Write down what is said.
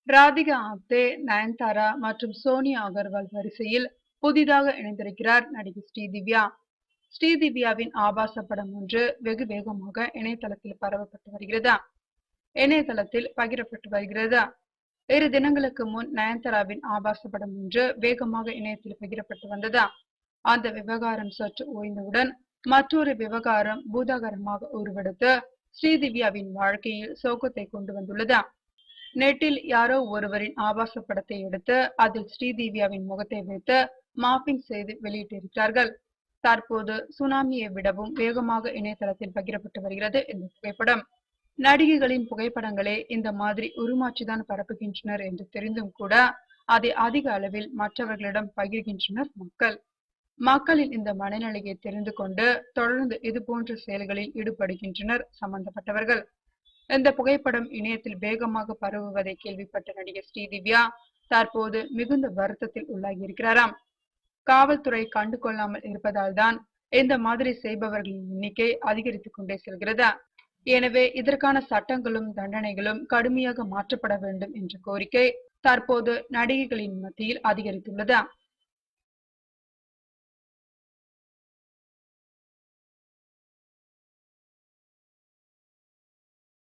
ராதிகா ஆப்தே, நயன்தாரா மற்றும் சோனியா அகர்வால் வரிசையில் புதிதாக இணைந்திருக்கிறார் நடிகை ஸ்ரீதிவ்யா. ஸ்ரீதிவ்யாவின் ஆபாச படம் ஒன்று வெகு வேகமாக இணையதளத்தில் பரவப்பட்டு வருகிறது. இணையதளத்தில் பகிரப்பட்டு வருகிறது. 2 தினங்களுக்கு முன் நயன்தாராவின் ஆபாச படம் ஒன்று வேகமாக இணையத்தில் பகிரப்பட்டு வந்தது. அந்த விவகாரம் சற்று ஓய்ந்தவுடன் மற்றொரு விவகாரம் பூதாகரமாக உருவெடுத்து ஸ்ரீதிவ்யாவின் வாழ்க்கையில் சோகத்தை கொண்டு வந்துள்ளது. நெட்டில் யாரோ ஒருவரின் ஆபாச படத்தை எடுத்து அதில் ஸ்ரீதிவ்யாவின் முகத்தை வைத்து மாப்பிங் செய்து வெளியிட்டிருக்கிறார்கள். தற்போது சுனாமியை விடவும் வேகமாக இணையதளத்தில் பகிரப்பட்டு வருகிறது இந்த புகைப்படம். நடிகைகளின் புகைப்படங்களே இந்த மாதிரி உருமாற்றிதான் பரப்புகின்றனர் என்று தெரிந்தும் கூட அதை அதிக அளவில் மற்றவர்களிடம் பகிர்கின்றனர் மக்கள். மக்களின் இந்த மனநிலையை தெரிந்து கொண்டு தொடர்ந்து இதுபோன்ற செயல்களில் ஈடுபடுகின்றனர் சம்பந்தப்பட்டவர்கள். இந்த புகைப்படம் இணையத்தில் வேகமாக பரவுவதை கேள்விப்பட்ட நடிகை ஸ்ரீதிவ்யா தற்போது மிகுந்த வருத்தத்தில் உள்ளாகி இருக்கிறாராம். காவல்துறை கண்டு கொள்ளாமல் இருப்பதால் தான் இந்த மாதிரி செய்பவர்களின் எண்ணிக்கை அதிகரித்துக் கொண்டே செல்கிறது. எனவே இதற்கான சட்டங்களும் தண்டனைகளும் கடுமையாக மாற்றப்பட வேண்டும் என்ற கோரிக்கை தற்போது நடிகைகளின் மத்தியில் அதிகரித்துள்ளது.